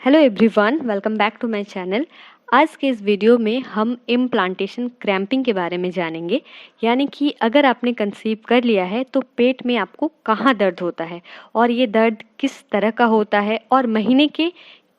Hello everyone, welcome back to my channel. आज के इस वीडियो में हम इम्प्लांटेशन क्रैम्पिंग के बारे में जानेंगे। यानी कि अगर आपने कंसीव कर लिया है तो पेट में आपको कहाँ दर्द होता है और ये दर्द किस तरह का होता है और महीने के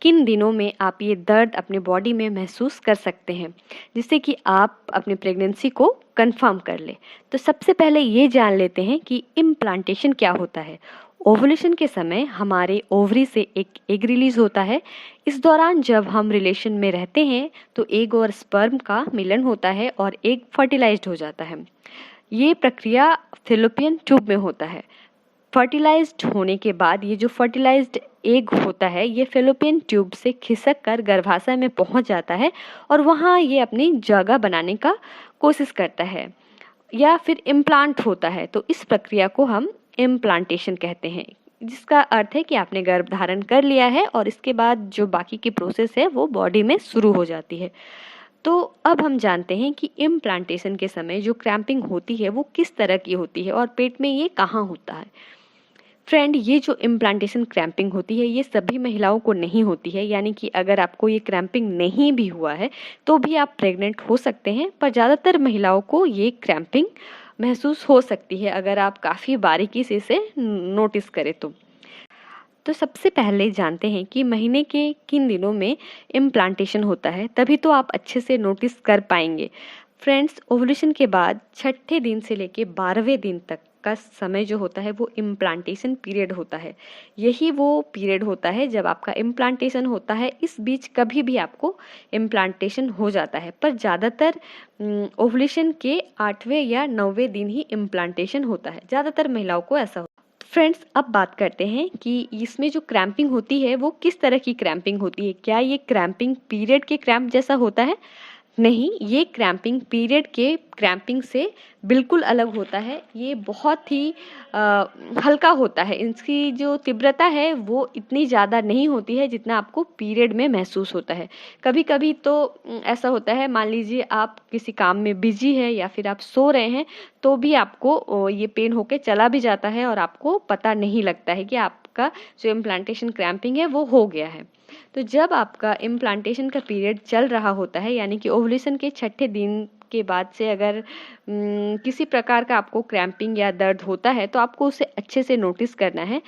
किन दिनों में आप ये दर्द अपने बॉडी में महसूस कर सकते हैं, जिससे कि आप अपनी प्रेगनेंसी को कंफर्म कर ले। तो सबसे पहले ये जान लेते हैं कि इम्प्लांटेशन क्या होता है। ओवुलेशन के समय हमारे ओवरी से एक एग रिलीज होता है। इस दौरान जब हम रिलेशन में रहते हैं तो एग और स्पर्म का मिलन होता है और एग फर्टिलाइज्ड हो जाता है। ये प्रक्रिया फैलोपियन ट्यूब में होता है। फर्टिलाइज्ड होने के बाद ये जो फर्टिलाइज्ड एग होता है ये फैलोपियन ट्यूब से खिसक कर गर्भाशय में पहुंच जाता है और वहाँ ये अपनी जगह बनाने का कोशिश करता है या फिर इम्प्लांट होता है। तो इस प्रक्रिया को हम इम्प्लांटेशन कहते हैं, जिसका अर्थ है कि आपने गर्भ धारण कर लिया है और इसके बाद जो बाकी की प्रोसेस है वो बॉडी में शुरू हो जाती है। तो अब हम जानते हैं कि इम्प्लांटेशन के समय जो क्रैम्पिंग होती है वो किस तरह की होती है और पेट में ये कहाँ होता है। फ्रेंड, ये जो इम्प्लांटेशन क्रैम्पिंग होती है ये सभी महिलाओं को नहीं होती है। यानी कि अगर आपको ये क्रैम्पिंग नहीं भी हुआ है तो भी आप प्रेग्नेंट हो सकते हैं, पर ज़्यादातर महिलाओं को ये क्रैम्पिंग महसूस हो सकती है अगर आप काफ़ी बारीकी से इसे नोटिस करें तो सबसे पहले जानते हैं कि महीने के किन दिनों में इम्प्लांटेशन होता है, तभी तो आप अच्छे से नोटिस कर पाएंगे। फ्रेंड्स, ओवुलेशन के बाद छठे दिन से लेके 12वें दिन तक का समय जो होता है वो इम्प्लांटेशन पीरियड होता है। यही वो पीरियड होता है जब आपका इम्प्लांटेशन होता है। इस बीच कभी भी आपको इम्प्लांटेशन हो जाता है, पर ज़्यादातर ओवुलेशन के 8वें या 9वें दिन ही इम्प्लांटेशन होता है। ज़्यादातर महिलाओं को ऐसा होता है। फ्रेंड्स, अब बात करते हैं कि इसमें जो क्रैम्पिंग होती है वो किस तरह की क्रैम्पिंग होती है। क्या ये क्रैम्पिंग पीरियड के क्रैम्प जैसा होता है? नहीं, ये क्रैम्पिंग पीरियड के क्रैम्पिंग से बिल्कुल अलग होता है। ये बहुत ही हल्का होता है। इसकी जो तीव्रता है वो इतनी ज़्यादा नहीं होती है जितना आपको पीरियड में महसूस होता है। कभी कभी तो ऐसा होता है, मान लीजिए आप किसी काम में बिजी है या फिर आप सो रहे हैं तो भी आपको ये पेन होके चला भी जाता है और आपको पता नहीं लगता है कि आपका जो इम्प्लांटेशन क्रैम्पिंग है वो हो गया है। तो जब आपका इम्प्लांटेशन का पीरियड चल रहा होता है, यानी कि ओवुलेशन के छठे दिन के बाद से अगर किसी प्रकार का आपको क्रैम्पिंग या दर्द होता है तो आपको उसे अच्छे से नोटिस करना है।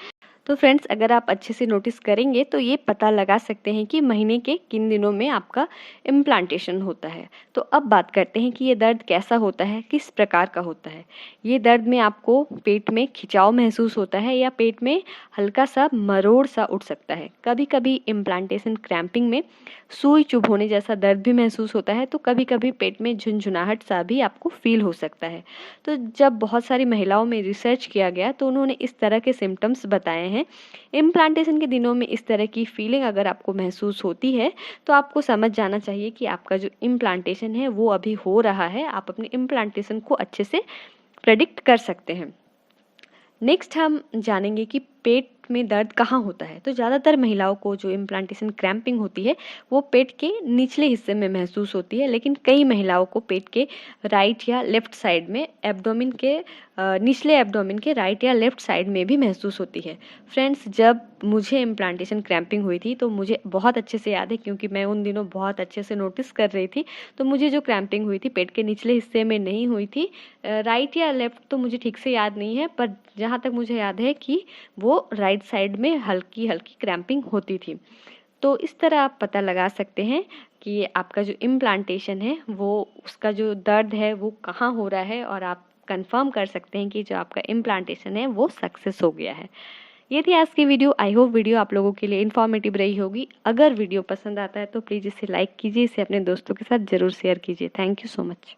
तो फ्रेंड्स, अगर आप अच्छे से नोटिस करेंगे तो ये पता लगा सकते हैं कि महीने के किन दिनों में आपका इम्प्लांटेशन होता है। तो अब बात करते हैं कि ये दर्द कैसा होता है, किस प्रकार का होता है। ये दर्द में आपको पेट में खिंचाव महसूस होता है या पेट में हल्का सा मरोड़ सा उठ सकता है। कभी कभी इम्प्लांटेशन क्रैम्पिंग में सुई चुभ होने जैसा दर्द भी महसूस होता है। तो कभी कभी पेट में झुनझुनाहट सा भी आपको फील हो सकता है। तो जब बहुत सारी महिलाओं में रिसर्च किया गया तो उन्होंने इस तरह के सिम्टम्स बताए हैं। इम्प्लांटेशन के दिनों में इस तरह की फीलिंग अगर आपको महसूस होती है तो आपको समझ जाना चाहिए कि आपका जो इम्प्लांटेशन है वो अभी हो रहा है। आप अपने इम्प्लांटेशन को अच्छे से प्रेडिक्ट कर सकते हैं। नेक्स्ट हम जानेंगे कि पेट में दर्द कहाँ होता है। तो ज़्यादातर महिलाओं को जो इम्प्लांटेशन क्रैम्पिंग होती है वो पेट के निचले हिस्से में महसूस होती है, लेकिन कई महिलाओं को पेट के राइट या लेफ्ट साइड में एब्डोमेन के निचले एब्डोमेन के राइट या लेफ्ट साइड में भी महसूस होती है। फ्रेंड्स, जब मुझे इम्प्लांटेशन क्रैम्पिंग हुई थी तो मुझे बहुत अच्छे से याद है, क्योंकि मैं उन दिनों बहुत अच्छे से नोटिस कर रही थी। तो मुझे जो क्रैम्पिंग हुई थी पेट के निचले हिस्से में नहीं हुई थी, राइट या लेफ्ट तो मुझे ठीक से याद नहीं है, पर जहाँ तक मुझे याद है कि वो राइट साइड में हल्की हल्की क्रैम्पिंग होती थी। तो इस तरह आप पता लगा सकते हैं कि आपका जो इम्प्लांटेशन है वो उसका जो दर्द है वो कहाँ हो रहा है, और आप कंफर्म कर सकते हैं कि जो आपका इम्प्लांटेशन है वो सक्सेस हो गया है। ये थी आज की वीडियो। आई होप वीडियो आप लोगों के लिए इन्फॉर्मेटिव रही होगी। अगर वीडियो पसंद आता है तो प्लीज़ इसे लाइक कीजिए, इसे अपने दोस्तों के साथ ज़रूर शेयर कीजिए। Thank you so much.